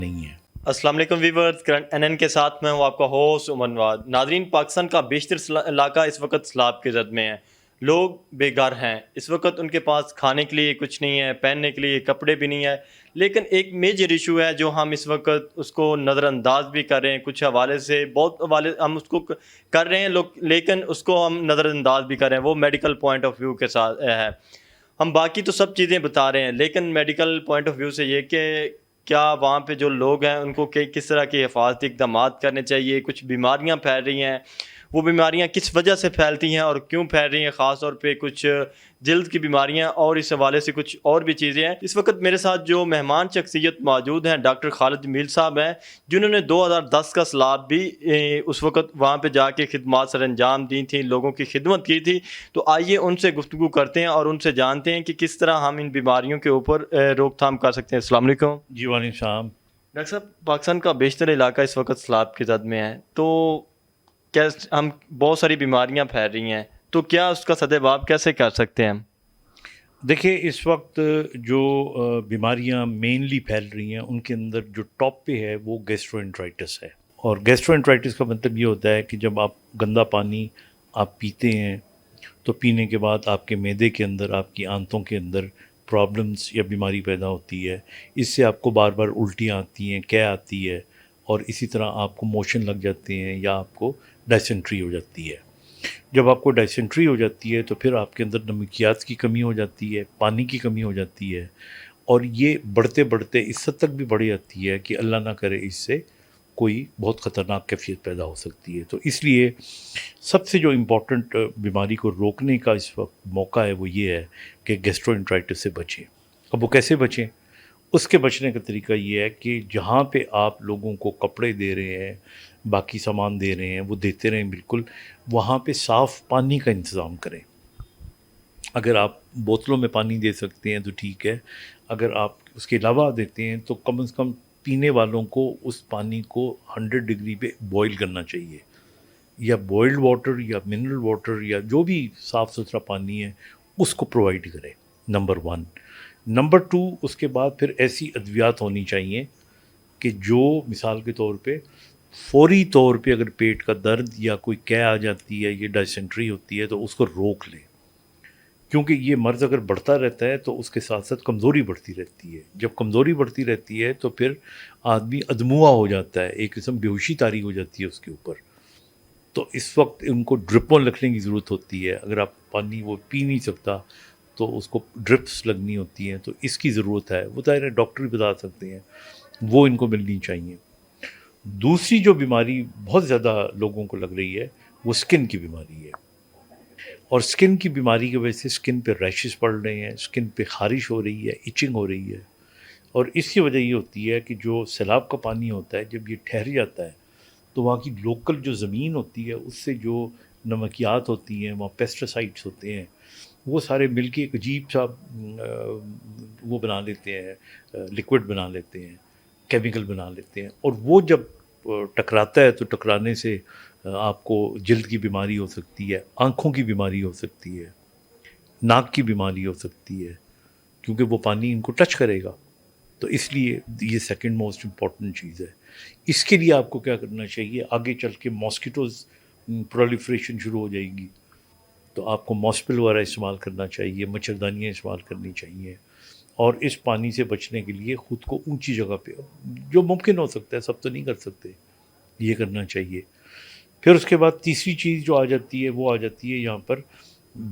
نہیں ہے۔ السلام علیکم ویورز، کرنٹ این این کے ساتھ میں ہوں آپ کا ہوسٹ عمر نواز۔ ناظرین، پاکستان کا بیشتر علاقہ اس وقت سیلاب کی زد میں ہے۔ لوگ بے گھر ہیں، اس وقت ان کے پاس کھانے کے لیے کچھ نہیں ہے، پہننے کے لیے کپڑے بھی نہیں ہے۔ لیکن ایک میجر ایشو ہے جو ہم اس وقت اس کو نظر انداز بھی کر رہے ہیں، کچھ حوالے سے بہت حوالے ہم اس کو کر رہے ہیں لوگ، لیکن اس کو ہم نظر انداز بھی کر رہے ہیں۔ وہ میڈیکل پوائنٹ آف ویو کے ساتھ ہے۔ ہم باقی تو سب چیزیں بتا رہے ہیں، لیکن میڈیکل پوائنٹ آف ویو سے یہ کہ کیا وہاں پہ جو لوگ ہیں ان کو کس طرح کے حفاظتی اقدامات کرنے چاہیے۔ کچھ بیماریاں پھیل رہی ہیں، وہ بیماریاں کس وجہ سے پھیلتی ہیں اور کیوں پھیل رہی ہیں، خاص طور پہ کچھ جلد کی بیماریاں اور اس حوالے سے کچھ اور بھی چیزیں ہیں۔ اس وقت میرے ساتھ جو مہمان شخصیت موجود ہیں ڈاکٹر خالد جمیل صاحب ہیں، جنہوں نے 2010 کا سیلاب بھی اس وقت وہاں پہ جا کے خدمات سر انجام دی تھیں، لوگوں کی خدمت کی تھی۔ تو آئیے ان سے گفتگو کرتے ہیں اور ان سے جانتے ہیں کہ کس طرح ہم ان بیماریوں کے اوپر روک تھام کر سکتے ہیں۔ السلام علیکم جی وعلیکم السلام۔ ڈاکٹر صاحب، پاکستان کا بیشتر علاقہ اس وقت سیلاب کی زد میں ہے، تو کیا ہم بہت ساری بیماریاں پھیل رہی ہیں، تو کیا اس کا سدباب کیسے کر سکتے ہیں ہم؟ دیکھیں، اس وقت جو بیماریاں مینلی پھیل رہی ہیں ان کے اندر جو ٹاپ پہ ہے وہ گیسٹرو انٹرائٹس ہے۔ اور گیسٹرو انٹرائٹس کا مطلب یہ ہوتا ہے کہ جب آپ گندا پانی آپ پیتے ہیں تو پینے کے بعد آپ کے معدے کے اندر، آپ کی آنتوں کے اندر پرابلمس یا بیماری پیدا ہوتی ہے۔ اس سے آپ کو بار بار الٹیاں آتی ہیں، قے آتی ہے، اور اسی طرح آپ کو موشن لگ جاتے ہیں یا آپ کو ڈائسنٹری ہو جاتی ہے۔ جب آپ کو ڈائسنٹری ہو جاتی ہے تو پھر آپ کے اندر نمکیات کی کمی ہو جاتی ہے، پانی کی کمی ہو جاتی ہے، اور یہ بڑھتے بڑھتے اس حد تک بھی بڑھ جاتی ہے کہ اللہ نہ کرے اس سے کوئی بہت خطرناک کیفیت پیدا ہو سکتی ہے۔ تو اس لیے سب سے جو امپورٹنٹ بیماری کو روکنے کا اس وقت موقع ہے وہ یہ ہے کہ گیسٹرو انٹرائٹس سے بچیں۔ اب وہ کیسے بچیں؟ اس کے بچنے کا طریقہ یہ ہے کہ جہاں پہ آپ لوگوں کو کپڑے دے رہے ہیں، باقی سامان دے رہے ہیں، وہ دیتے رہیں بالکل، وہاں پہ صاف پانی کا انتظام کریں۔ اگر آپ بوتلوں میں پانی دے سکتے ہیں تو ٹھیک ہے، اگر آپ اس کے علاوہ دیتے ہیں تو کم از کم پینے والوں کو اس پانی کو 100 ڈگری پہ بوائل کرنا چاہیے، یا بوائلڈ واٹر یا منرل واٹر یا جو بھی صاف ستھرا پانی ہے اس کو پرووائڈ کریں، نمبر 1۔ نمبر 2، اس کے بعد پھر ایسی ادویات ہونی چاہیے کہ جو مثال کے طور پہ فوری طور پہ اگر پیٹ کا درد یا کوئی قے آ جاتی ہے، یہ ڈائسنٹری ہوتی ہے، تو اس کو روک لیں، کیونکہ یہ مرض اگر بڑھتا رہتا ہے تو اس کے ساتھ ساتھ کمزوری بڑھتی رہتی ہے۔ جب کمزوری بڑھتی رہتی ہے تو پھر آدمی ادموا ہو جاتا ہے، ایک قسم بیہوشی طاری ہو جاتی ہے اس کے اوپر۔ تو اس وقت ان کو ڈرپوں لگنے کی ضرورت ہوتی ہے۔ اگر آپ پانی وہ پی نہیں سکتا تو اس کو ڈرپس لگنی ہوتی ہیں، تو اس کی ضرورت ہے، وہ ظاہر ہے ڈاکٹر بھی بتا سکتے ہیں، وہ ان کو ملنی چاہیے۔ دوسری جو بیماری بہت زیادہ لوگوں کو لگ رہی ہے وہ سکن کی بیماری ہے، اور سکن کی بیماری کی وجہ سے سکن پہ ریشز پڑ رہے ہیں، سکن پہ خارش ہو رہی ہے، ایچنگ ہو رہی ہے، اور اس کی وجہ یہ ہوتی ہے کہ جو سیلاب کا پانی ہوتا ہے جب یہ ٹھہر جاتا ہے تو وہاں کی لوکل جو زمین ہوتی ہے اس سے جو نمکیات ہوتی ہیں، وہاں پیسٹیسائڈس ہوتے ہیں، وہ سارے مل کے ایک عجیب سا وہ بنا لیتے ہیں، لکوڈ بنا لیتے ہیں، کیمیکل بنا لیتے ہیں، اور وہ جب ٹکراتا ہے تو ٹکرانے سے آپ کو جلد کی بیماری ہو سکتی ہے، آنکھوں کی بیماری ہو سکتی ہے، ناک کی بیماری ہو سکتی ہے، کیونکہ وہ پانی ان کو ٹچ کرے گا۔ تو اس لیے یہ سیکنڈ موسٹ امپورٹنٹ چیز ہے۔ اس کے لیے آپ کو کیا کرنا چاہیے؟ آگے چل کے ماسکیٹوز پرولیفریشن شروع ہو جائے گی، تو آپ کو ماسپل وغیرہ استعمال کرنا چاہیے، مچھردانیاں استعمال کرنی چاہیے، اور اس پانی سے بچنے کے لیے خود کو اونچی جگہ پہ جو ممکن ہو سکتا ہے، سب تو نہیں کر سکتے، یہ کرنا چاہیے۔ پھر اس کے بعد تیسری چیز جو آ جاتی ہے وہ آ جاتی ہے یہاں پر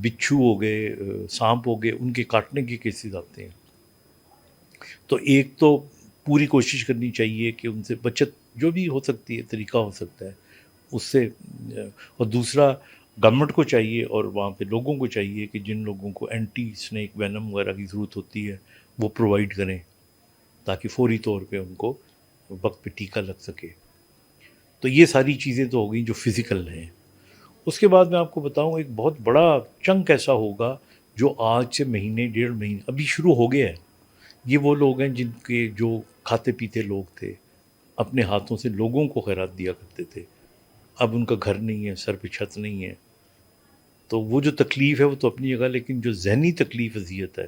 بچھو ہو گئے، سانپ ہو گئے، ان کے کاٹنے کے کیسز آتے ہیں۔ تو ایک تو پوری کوشش کرنی چاہیے کہ ان سے بچت جو بھی ہو سکتی ہے، طریقہ ہو سکتا ہے اس سے، اور دوسرا گورنمنٹ کو چاہیے اور وہاں پہ لوگوں کو چاہیے کہ جن لوگوں کو اینٹی سنیک وینم وغیرہ کی ضرورت ہوتی ہے وہ پرووائڈ کریں، تاکہ فوری طور پہ ان کو وقت پہ ٹیکہ لگ سکے۔ تو یہ ساری چیزیں تو ہو گئیں جو فزیکل ہیں۔ اس کے بعد میں آپ کو بتاؤں ایک بہت بڑا چنک ایسا ہوگا جو آج سے مہینے 1.5 مہینے ابھی شروع ہو گیا ہے۔ یہ وہ لوگ ہیں جن کے جو کھاتے پیتے لوگ تھے، اپنے ہاتھوں سے لوگوں کو خیرات دیا کرتے تھے، اب ان کا گھر نہیں ہے، سر پہ چھت نہیں ہے، تو وہ جو تکلیف ہے وہ تو اپنی جگہ، لیکن جو ذہنی تکلیف اذیت ہے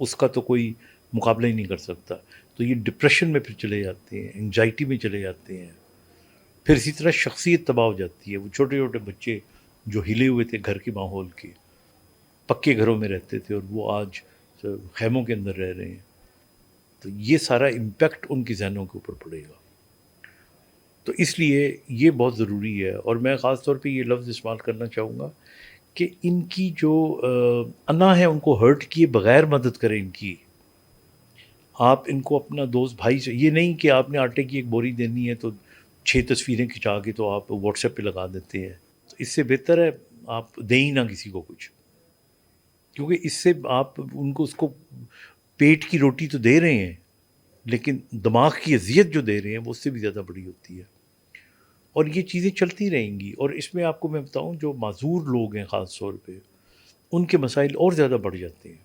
اس کا تو کوئی مقابلہ ہی نہیں کر سکتا۔ تو یہ ڈپریشن میں پھر چلے جاتے ہیں، انگزائٹی میں چلے جاتے ہیں. پھر اسی طرح شخصیت تباہ ہو جاتی ہے. وہ چھوٹے چھوٹے بچے جو ہلے ہوئے تھے گھر کے ماحول کے، پکے گھروں میں رہتے تھے، اور وہ آج خیموں کے اندر رہ رہے ہیں. تو یہ سارا امپیکٹ ان کی ذہنوں کے اوپر پڑے گا. تو اس لیے یہ بہت ضروری ہے. اور میں خاص طور پہ یہ لفظ استعمال کرنا چاہوں گا کہ ان کی جو انا ہے ان کو ہرٹ کیے بغیر مدد کریں ان کی. آپ ان کو اپنا دوست بھائی سے، یہ نہیں کہ آپ نے آٹے کی ایک بوری دینی ہے تو 6 تصویریں کھنچا کے تو آپ واٹس ایپ پہ لگا دیتے ہیں. تو اس سے بہتر ہے آپ دیں ہی نہ کسی کو کچھ، کیونکہ اس سے آپ ان کو اس کو پیٹ کی روٹی تو دے رہے ہیں، لیکن دماغ کی اذیت جو دے رہے ہیں وہ اس سے بھی زیادہ بڑی ہوتی ہے. اور یہ چیزیں چلتی رہیں گی. اور اس میں آپ کو میں بتاؤں جو معذور لوگ ہیں خاص طور پہ، ان کے مسائل اور زیادہ بڑھ جاتے ہیں،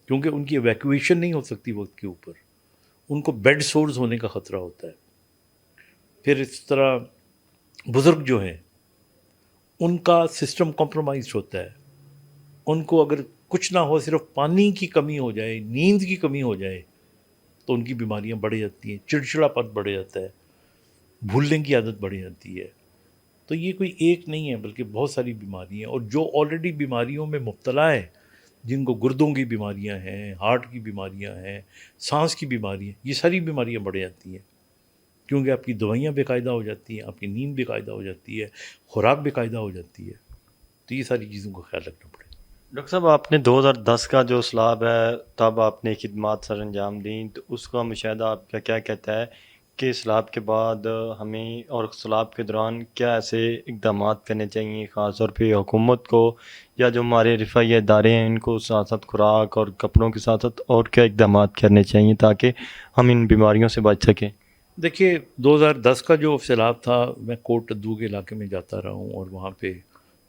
کیونکہ ان کی ایویکویشن نہیں ہو سکتی وقت کے اوپر. ان کو بیڈ سورز ہونے کا خطرہ ہوتا ہے. پھر اس طرح بزرگ جو ہیں ان کا سسٹم کمپرومائزڈ ہوتا ہے. ان کو اگر کچھ نہ ہو، صرف پانی کی کمی ہو جائے، نیند کی کمی ہو جائے، تو ان کی بیماریاں بڑھ جاتی ہیں. چڑچڑا پن بڑھ جاتا ہے، بھولنے کی عادت بڑھ جاتی ہے. تو یہ کوئی ایک نہیں ہے بلکہ بہت ساری بیماریاں. اور جو آلریڈی بیماریوں میں مبتلا ہے، جن کو گردوں کی بیماریاں ہیں، ہارٹ کی بیماریاں ہیں، سانس کی بیماریاں، یہ ساری بیماریاں بڑھ جاتی ہیں، کیونکہ آپ کی دوائیاں بے قاعدہ ہو جاتی ہیں، آپ کی نیند بے قاعدہ ہو جاتی ہے، خوراک بے قاعدہ ہو جاتی ہے. تو یہ ساری چیزوں کا خیال رکھنا پڑے. ڈاکٹر صاحب، آپ نے 2010 کا جو سیلاب ہے تب آپ نے خدمات سر انجام دیں، تو اس کا مشاہدہ آپ کا کیا کہتا ہے کہ سیلاب کے بعد ہمیں اور سیلاب کے دوران کیا ایسے اقدامات کرنے چاہیے، خاص طور پہ حکومت کو یا جو ہمارے رفاہی ادارے ہیں ان کو ساتھ ساتھ خوراک اور کپڑوں کے ساتھ ساتھ اور کیا اقدامات کرنے چاہیے تاکہ ہم ان بیماریوں سے بچ سکیں؟ دیکھیے 2010 کا جو سیلاب تھا، میں کوٹ ادو کے علاقے میں جاتا رہا ہوں اور وہاں پہ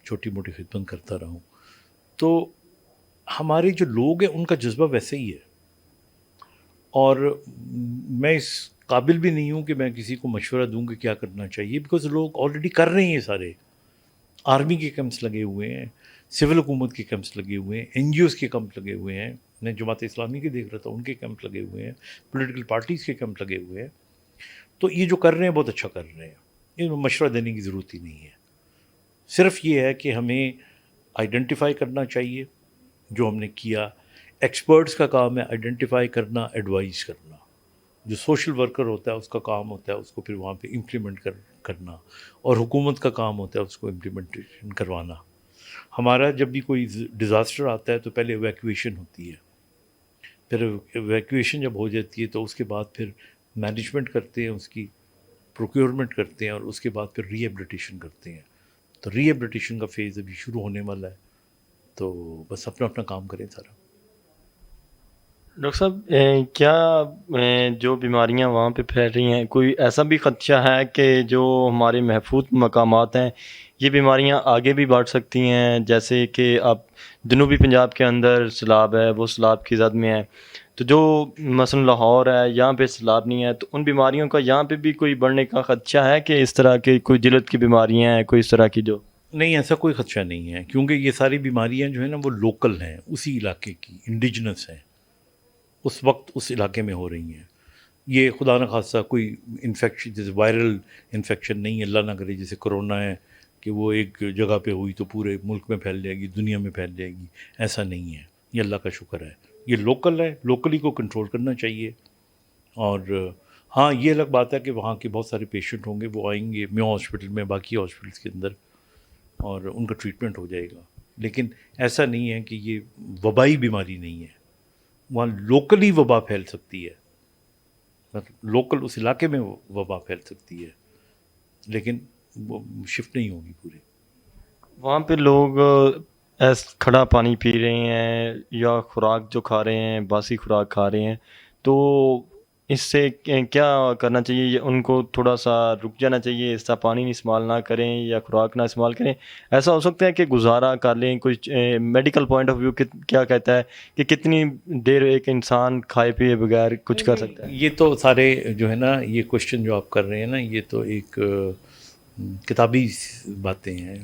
چھوٹی موٹی خدمت کرتا رہا ہوں. تو ہمارے جو لوگ ہیں ان کا جذبہ ویسے ہی ہے. اور میں اس قابل بھی نہیں ہوں کہ میں کسی کو مشورہ دوں کہ کیا کرنا چاہیے، بیکاز لوگ آلریڈی کر رہے ہیں یہ سارے. آرمی کے کیمپس لگے ہوئے ہیں، سول حکومت کے کیمپس لگے ہوئے ہیں، این جی اوز کے کیمپ لگے ہوئے ہیں. میں جماعت اسلامی کے دیکھ رہا تھا، ان کے کیمپ لگے ہوئے ہیں، پولیٹیکل پارٹیز کے کیمپ لگے ہوئے ہیں. تو یہ جو کر رہے ہیں بہت اچھا کر رہے ہیں، ان میں مشورہ دینے کی ضرورت ہی نہیں ہے. صرف یہ ہے کہ ہمیں آئیڈینٹیفائی کرنا چاہیے جو ہم نے کیا. ایکسپرٹس کا کام ہے آئیڈینٹیفائی کرنا، ایڈوائز کرنا. جو سوشل ورکر ہوتا ہے اس کا کام ہوتا ہے اس کو پھر وہاں پہ امپلیمنٹ کرنا، اور حکومت کا کام ہوتا ہے اس کو امپلیمنٹیشن کروانا. ہمارا جب بھی کوئی ڈیزاسٹر آتا ہے تو پہلے ایویکویشن ہوتی ہے، پھر ایویکویشن جب ہو جاتی ہے تو اس کے بعد پھر مینجمنٹ کرتے ہیں، اس کی پروکیورمنٹ کرتے ہیں، اور اس کے بعد پھر ری ایبلیٹیشن کرتے ہیں. تو ری ایبلیٹیشن کا فیز ابھی شروع ہونے والا ہے. تو بس اپنا اپنا کام کریں سارا. ڈاکٹر صاحب، کیا جو بیماریاں وہاں پہ پھیل رہی ہیں، کوئی ایسا بھی خدشہ ہے کہ جو ہمارے محفوظ مقامات ہیں یہ بیماریاں آگے بھی بڑھ سکتی ہیں؟ جیسے کہ اب جنوبی پنجاب کے اندر سیلاب ہے، وہ سیلاب کی زد میں ہے، تو جو مثلا لاہور ہے یہاں پہ سیلاب نہیں ہے، تو ان بیماریوں کا یہاں پہ بھی کوئی بڑھنے کا خدشہ ہے کہ اس طرح کی کوئی جلد کی بیماریاں ہیں، کوئی اس طرح کی جو؟ نہیں، ایسا کوئی خدشہ نہیں ہے، کیونکہ یہ ساری بیماریاں جو ہیں نا وہ لوکل ہیں، اسی علاقے کی انڈیجنس ہیں، اس وقت اس علاقے میں ہو رہی ہیں. یہ خدا نہ خاصہ کوئی انفیکشن جیسے وائرل انفیکشن نہیں، اللہ نہ کرے جیسے کرونا ہے کہ وہ ایک جگہ پہ ہوئی تو پورے ملک میں پھیل جائے گی، دنیا میں پھیل جائے گی. ایسا نہیں ہے، یہ اللہ کا شکر ہے. یہ لوکل ہے، لوکلی کو کنٹرول کرنا چاہیے. اور ہاں یہ الگ بات ہے کہ وہاں کے بہت سارے پیشنٹ ہوں گے، وہ آئیں گے میو ہاسپٹل میں، باقی ہاسپٹلس کے اندر، اور ان کا ٹریٹمنٹ ہو جائے گا. لیکن ایسا نہیں ہے کہ یہ وبائی بیماری نہیں ہے. وہاں لوکلی وبا پھیل سکتی ہے، لوکل اس علاقے میں وبا پھیل سکتی ہے، لیکن وہ شفٹ نہیں ہوگی پورے. وہاں پہ لوگ کھڑا پانی پی رہے ہیں یا خوراک جو کھا رہے ہیں باسی خوراک کھا رہے ہیں، تو اس سے کیا کرنا چاہیے؟ ان کو تھوڑا سا رک جانا چاہیے، اس طرح پانی استعمال نہ کریں یا خوراک نہ استعمال کریں؟ ایسا ہو سکتا ہے کہ گزارا کر لیں؟ کچھ میڈیکل پوائنٹ آف ویو کیا کہتا ہے کہ کتنی دیر ایک انسان کھائے پیے بغیر کچھ کر سکتا ہے؟ یہ تو سارے جو ہے نا یہ کوشچن جو آپ کر رہے ہیں نا، یہ تو ایک کتابی باتیں ہیں.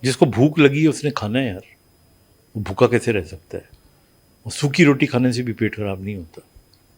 جس کو بھوک لگی ہے اس نے کھانا ہے یار، وہ بھوکا کیسے رہ سکتا ہے؟ اور سوکھی روٹی کھانے سے بھی پیٹ خراب نہیں ہوتا.